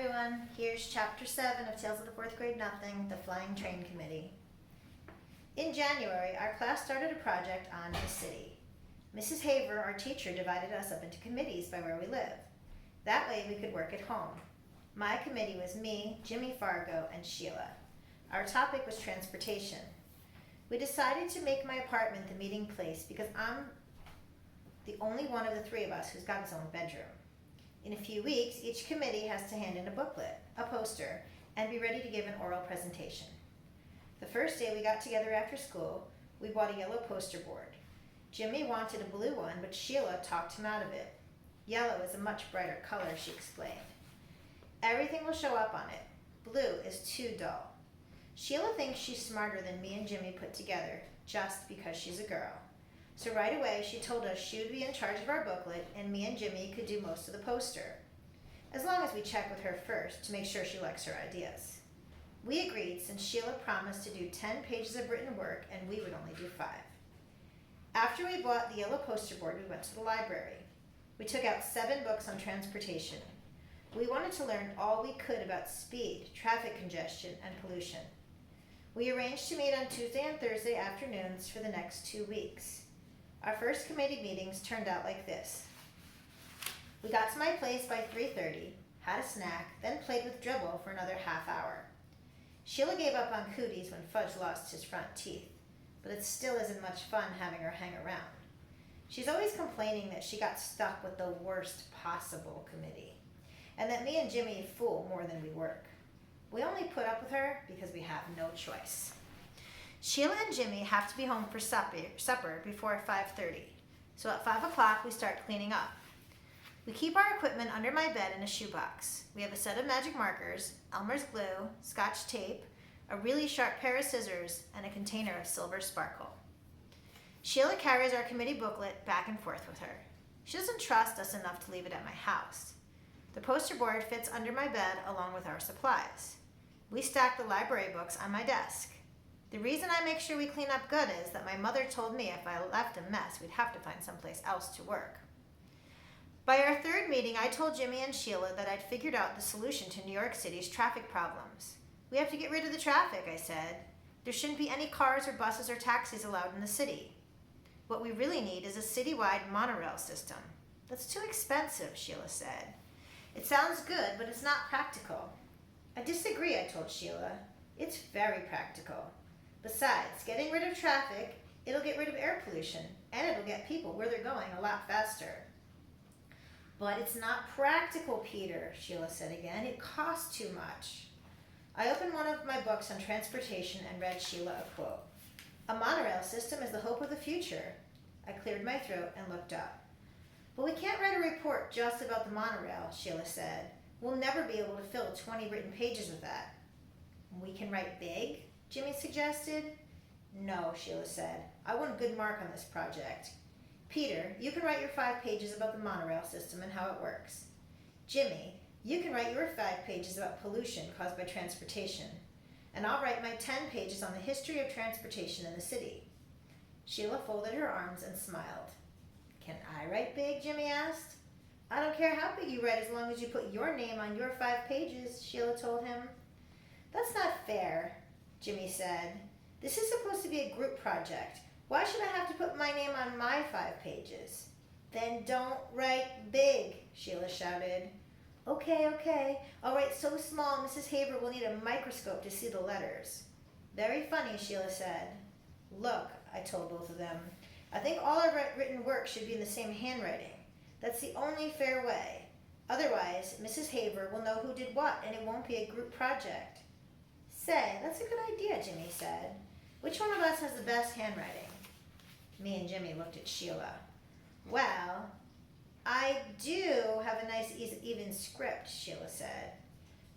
everyone, here's chapter 7 of Tales of the Fourth Grade Nothing, the Flying Train Committee. In January, our class started a project on the city. Mrs. Haver, our teacher, divided us up into committees by where we live. That way we could work at home. My committee was me, Jimmy Fargo, and Sheila. Our topic was transportation. We decided to make my apartment the meeting place because I'm the only one of the three of us who's got his own bedroom. In a few weeks, each committee has to hand in a booklet, a poster, and be ready to give an oral presentation. The first day we got together after school, we bought a yellow poster board. Jimmy wanted a blue one, but Sheila talked him out of it. Yellow is a much brighter color, she explained. Everything will show up on it. Blue is too dull. Sheila thinks she's smarter than me and Jimmy put together, just because she's a girl. So right away, she told us she would be in charge of our booklet and me and Jimmy could do most of the poster. As long as we check with her first to make sure she likes her ideas. We agreed since Sheila promised to do 10 pages of written work and we would only do 5. After we bought the yellow poster board, we went to the library. We took out 7 books on transportation. We wanted to learn all we could about speed, traffic congestion, and pollution. We arranged to meet on Tuesday and Thursday afternoons for the next 2 weeks. Our first committee meetings turned out like this. We got to my place by 3:30, had a snack, then played with Dribble for another half hour. Sheila gave up on cooties when Fudge lost his front teeth, but it still isn't much fun having her hang around. She's always complaining that she got stuck with the worst possible committee, and that me and Jimmy fool more than we work. We only put up with her because we have no choice. Sheila and Jimmy have to be home for supper before 5:30, so at 5 o'clock we start cleaning up. We keep our equipment under my bed in a shoebox. We have a set of magic markers, Elmer's glue, Scotch tape, a really sharp pair of scissors, and a container of silver sparkle. Sheila carries our committee booklet back and forth with her. She doesn't trust us enough to leave it at my house. The poster board fits under my bed along with our supplies. We stack the library books on my desk. The reason I make sure we clean up good is that my mother told me if I left a mess, we'd have to find someplace else to work. By our 3rd meeting, I told Jimmy and Sheila that I'd figured out the solution to New York City's traffic problems. We have to get rid of the traffic, I said. There shouldn't be any cars or buses or taxis allowed in the city. What we really need is a citywide monorail system. That's too expensive, Sheila said. It sounds good, but it's not practical. I disagree, I told Sheila. It's very practical. Besides, getting rid of traffic, it'll get rid of air pollution, and it'll get people where they're going a lot faster. But it's not practical, Peter, Sheila said again. It costs too much. I opened one of my books on transportation and read Sheila a quote. A monorail system is the hope of the future. I cleared my throat and looked up. But we can't write a report just about the monorail, Sheila said. We'll never be able to fill 20 written pages with that. We can write big, Jimmy suggested. No, Sheila said. I want a good mark on this project. Peter, you can write your 5 pages about the monorail system and how it works. Jimmy, you can write your 5 pages about pollution caused by transportation. And I'll write my 10 pages on the history of transportation in the city. Sheila folded her arms and smiled. Can I write big, Jimmy asked. I don't care how big you write as long as you put your name on your 5 pages, Sheila told him. That's not fair, Jimmy said. This is supposed to be a group project. Why should I have to put my name on my 5 pages? Then don't write big, Sheila shouted. Okay. I'll write so small Mrs. Haver will need a microscope to see the letters. Very funny, Sheila said. Look, I told both of them. I think all our written work should be in the same handwriting. That's the only fair way. Otherwise, Mrs. Haver will know who did what and it won't be a group project. Say, that's a good idea, Jimmy said. Which one of us has the best handwriting? Me and Jimmy looked at Sheila. Well, I do have a nice, even script, Sheila said.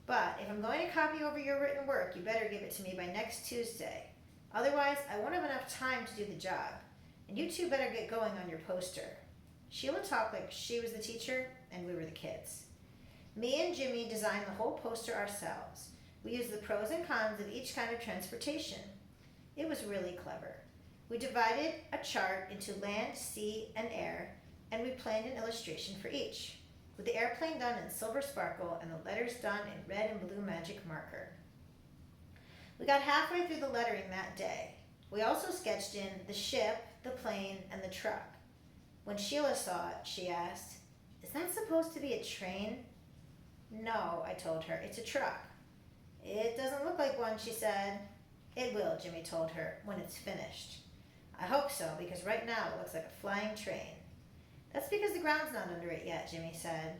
But if I'm going to copy over your written work, you better give it to me by next Tuesday. Otherwise, I won't have enough time to do the job. And you two better get going on your poster. Sheila talked like she was the teacher and we were the kids. Me and Jimmy designed the whole poster ourselves. We used the pros and cons of each kind of transportation. It was really clever. We divided a chart into land, sea, and air, and we planned an illustration for each. with the airplane done in silver sparkle and the letters done in red and blue magic marker. We got halfway through the lettering that day. We also sketched in the ship, the plane, and the truck. When Sheila saw it, she asked, "Is that supposed to be a train?" "No," I told her, "it's a truck." "It doesn't look like one," she said. "It will," Jimmy told her, "when it's finished." "I hope so, because right now it looks like a flying train." "That's because the ground's not under it yet," Jimmy said.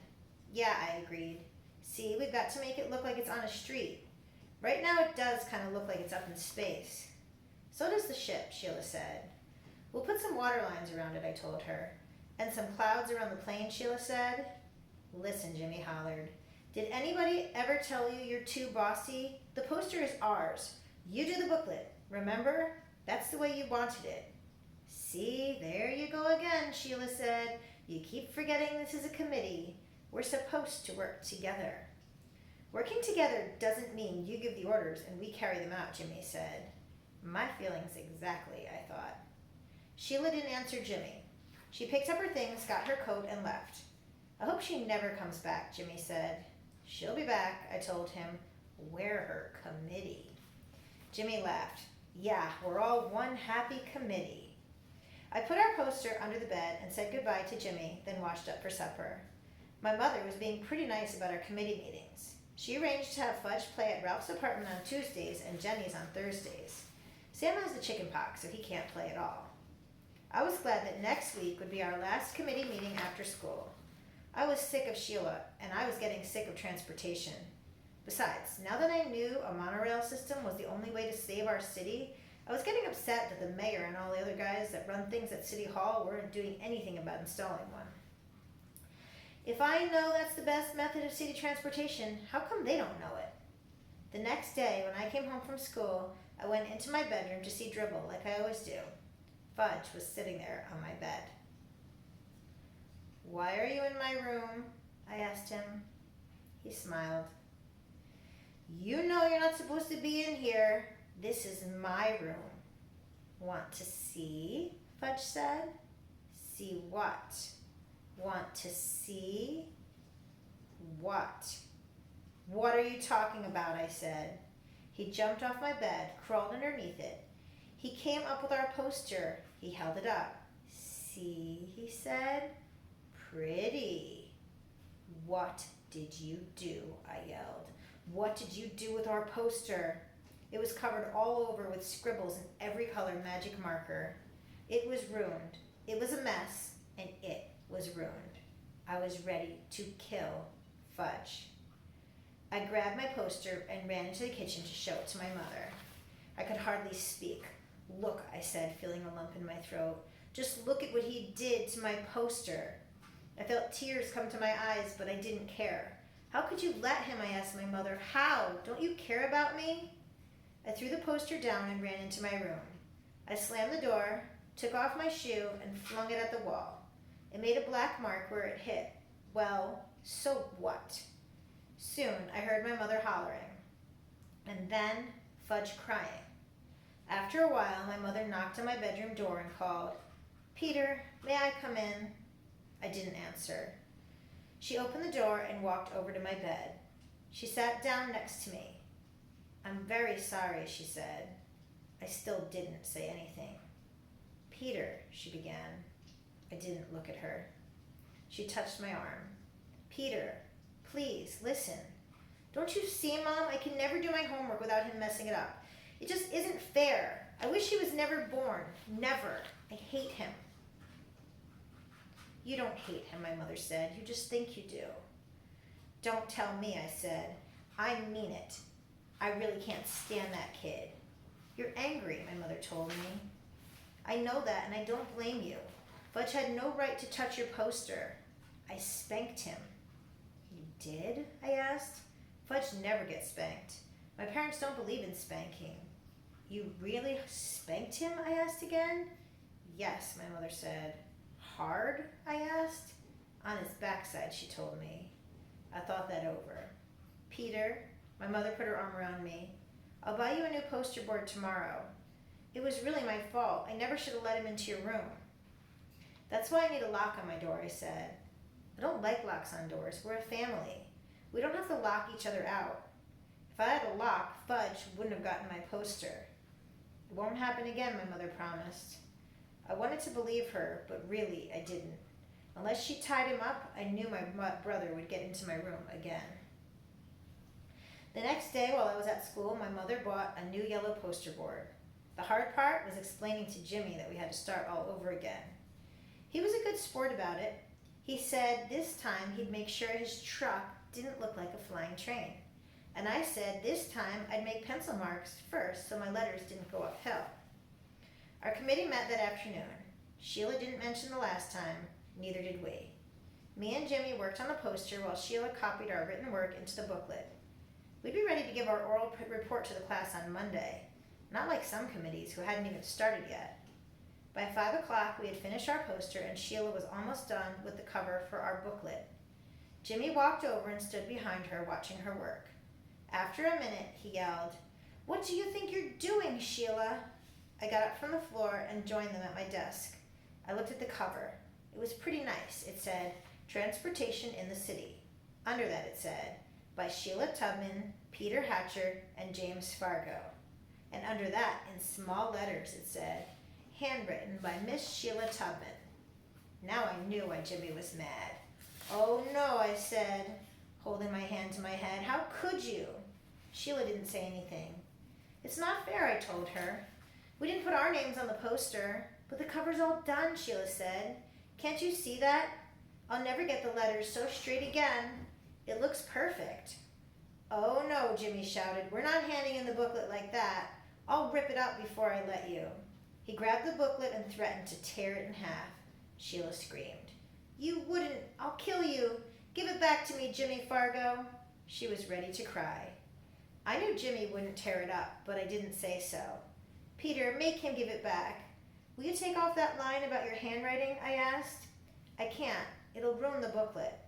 "Yeah," I agreed. "See, we've got to make it look like it's on a street. Right now it does kind of look like it's up in space." "So does the ship," Sheila said. "We'll put some water lines around it," I told her. "And some clouds around the plane," Sheila said. "Listen," Jimmy hollered. "Did anybody ever tell you you're too bossy? The poster is ours. You do the booklet. Remember? That's the way you wanted it." "See, there you go again," Sheila said. "You keep forgetting this is a committee. We're supposed to work together." "Working together doesn't mean you give the orders and we carry them out," Jimmy said. My feelings exactly, I thought. Sheila didn't answer Jimmy. She picked up her things, got her coat, and left. "I hope she never comes back," Jimmy said. "She'll be back," I told him. "We're her committee." Jimmy laughed. "Yeah, we're all one happy committee." I put our poster under the bed and said goodbye to Jimmy, then washed up for supper. My mother was being pretty nice about our committee meetings. She arranged to have Fudge play at Ralph's apartment on Tuesdays and Jenny's on Thursdays. Sam has the chicken pox, so he can't play at all. I was glad that next week would be our last committee meeting after school. I was sick of Sheila, and I was getting sick of transportation. Besides, now that I knew a monorail system was the only way to save our city, I was getting upset that the mayor and all the other guys that run things at City Hall weren't doing anything about installing one. If I know that's the best method of city transportation, how come they don't know it? The next day, when I came home from school, I went into my bedroom to see Dribble, like I always do. Fudge was sitting there on my bed. "Why are you in my room?" I asked him. He smiled. "You know you're not supposed to be in here. This is my room." "Want to see?" Fudge said. "See what?" "Want to see?" "What?" "What are you talking about?" I said. He jumped off my bed, crawled underneath it. He came up with our poster. He held it up. "See," he said. "Pretty." "What did you do?" I yelled. "What did you do with our poster?" It was covered all over with scribbles in every color magic marker. It was ruined. It was a mess, and it was ruined. I was ready to kill Fudge. I grabbed my poster and ran into the kitchen to show it to my mother. I could hardly speak. "Look," I said, feeling a lump in my throat. "Just look at what he did to my poster." I felt tears come to my eyes, but I didn't care. "How could you let him?" I asked my mother. "How? Don't you care about me?" I threw the poster down and ran into my room. I slammed the door, took off my shoe, and flung it at the wall. It made a black mark where it hit. Well, so what? Soon I heard my mother hollering, and then Fudge crying. After a while, my mother knocked on my bedroom door and called, "Peter, may I come in?" I didn't answer. She opened the door and walked over to my bed. She sat down next to me. "I'm very sorry," she said. I still didn't say anything. "Peter," she began. I didn't look at her. She touched my arm. "Peter, please, listen. Don't you see, Mom? I can never do my homework without him messing it up. It just isn't fair. I wish he was never born. Never. I hate him." "You don't hate him," my mother said. "You just think you do." "Don't tell me," I said. "I mean it. I really can't stand that kid." "You're angry," my mother told me. "I know that, and I don't blame you. Fudge had no right to touch your poster. I spanked him." "You did?" I asked. "Fudge never gets spanked. My parents don't believe in spanking." "You really spanked him?" I asked again. "Yes," my mother said. "Hard?" I asked. "On his backside," she told me. I thought that over. "Peter," my mother put her arm around me, "I'll buy you a new poster board tomorrow. It was really my fault. I never should have let him into your room." "That's why I need a lock on my door," I said. I don't like locks on doors. We're a family. We don't have to lock each other out. If I had a lock, Fudge wouldn't have gotten my poster. It won't happen again, my mother promised. I wanted to believe her, but really I didn't. Unless she tied him up, I knew my brother would get into my room again. The next day, while I was at school, my mother bought a new yellow poster board. The hard part was explaining to Jimmy that we had to start all over again. He was a good sport about it. He said this time he'd make sure his truck didn't look like a flying train. And I said this time I'd make pencil marks first so my letters didn't go uphill. Our committee met that afternoon. Sheila didn't mention the last time, neither did we. Me and Jimmy worked on the poster while Sheila copied our written work into the booklet. We'd be ready to give our oral report to the class on Monday, not like some committees who hadn't even started yet. By 5 o'clock, we had finished our poster and Sheila was almost done with the cover for our booklet. Jimmy walked over and stood behind her, watching her work. After a minute, he yelled, "What do you think you're doing, Sheila?" I got up from the floor and joined them at my desk. I looked at the cover. It was pretty nice. It said, "Transportation in the City." Under that it said, by Sheila Tubman, Peter Hatcher, and James Fargo. And under that, in small letters, it said, "Handwritten by Miss Sheila Tubman." Now I knew why Jimmy was mad. "Oh no," I said, holding my hand to my head. "How could you?" Sheila didn't say anything. "It's not fair," I told her. "We didn't put our names on the poster, but the cover's all done," Sheila said. "Can't you see that? I'll never get the letters so straight again. It looks perfect." "Oh no," Jimmy shouted. "We're not handing in the booklet like that. I'll rip it up before I let you." He grabbed the booklet and threatened to tear it in half. Sheila screamed. "You wouldn't. I'll kill you. Give it back to me, Jimmy Fargo." She was ready to cry. I knew Jimmy wouldn't tear it up, but I didn't say so. "Peter, make him give it back." "Will you take off that line about your handwriting?" I asked. "I can't. It'll ruin the booklet."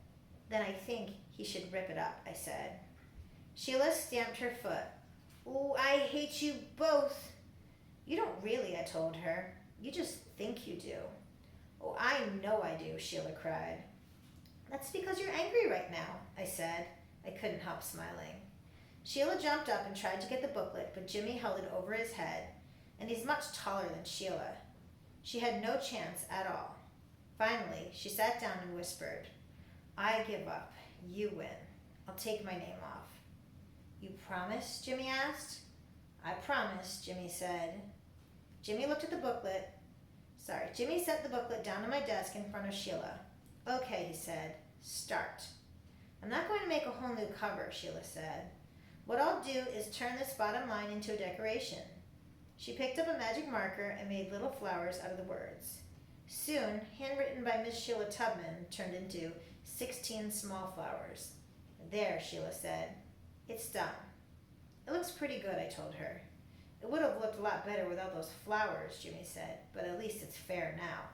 "Then I think he should rip it up," I said. Sheila stamped her foot. "Oh, I hate you both." "You don't really," I told her. "You just think you do." "Oh, I know I do," Sheila cried. "That's because you're angry right now," I said. I couldn't help smiling. Sheila jumped up and tried to get the booklet, but Jimmy held it over his head, and he's much taller than Sheila. She had no chance at all. Finally, she sat down and whispered, "I give up. You win. I'll take my name off." "You promise?" Jimmy asked. "I promise," Jimmy said. Jimmy set the booklet down on my desk in front of Sheila. "Okay," he said. "Start." "I'm not going to make a whole new cover," Sheila said. "What I'll do is turn this bottom line into a decoration." She picked up a magic marker and made little flowers out of the words. Soon, handwritten by Miss Sheila Tubman turned into 16 small flowers. "There," Sheila said. "It's done." "It looks pretty good," I told her. "It would have looked a lot better without those flowers," Jimmy said, "but at least it's fair now."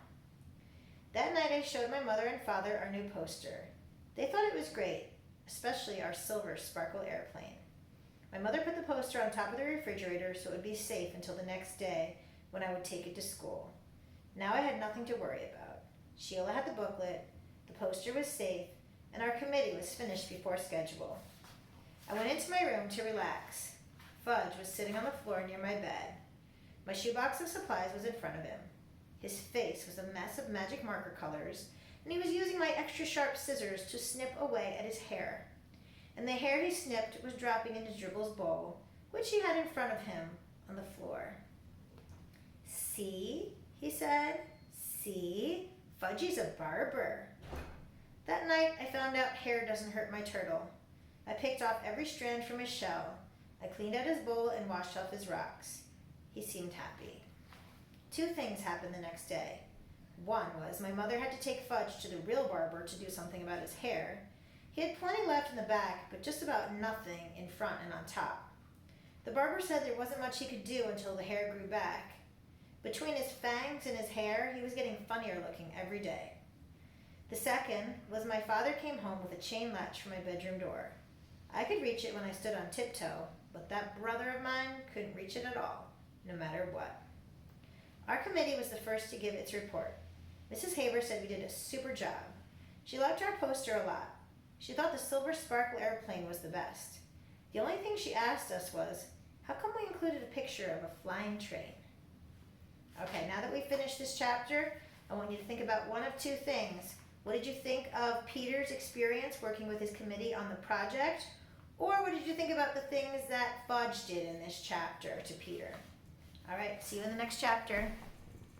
That night I showed my mother and father our new poster. They thought it was great, especially our silver sparkle airplane. My mother put the poster on top of the refrigerator so it would be safe until the next day when I would take it to school. Now I had nothing to worry about. Sheila had the booklet, the poster was safe, and our committee was finished before schedule. I went into my room to relax. Fudge was sitting on the floor near my bed. My shoebox of supplies was in front of him. His face was a mess of magic marker colors, and he was using my extra sharp scissors to snip away at his hair. And the hair he snipped was dropping into Dribble's bowl, which he had in front of him on the floor. "See?" he said. "See? Fudgy's a barber." That night I found out hair doesn't hurt my turtle. I picked off every strand from his shell. I cleaned out his bowl and washed off his rocks. He seemed happy. 2 things happened the next day. One was my mother had to take Fudge to the real barber to do something about his hair. He had plenty left in the back, but just about nothing in front and on top. The barber said there wasn't much he could do until the hair grew back. Between his fangs and his hair, he was getting funnier looking every day. The second was my father came home with a chain latch for my bedroom door. I could reach it when I stood on tiptoe, but that brother of mine couldn't reach it at all, no matter what. Our committee was the first to give its report. Mrs. Haber said we did a super job. She liked our poster a lot. She thought the Silver Sparkle airplane was the best. The only thing she asked us was, how come we included a picture of a flying train? Okay, now that we've finished this chapter, I want you to think about one of two things. What did you think of Peter's experience working with his committee on the project? Or what did you think about the things that Fudge did in this chapter to Peter? All right, see you in the next chapter.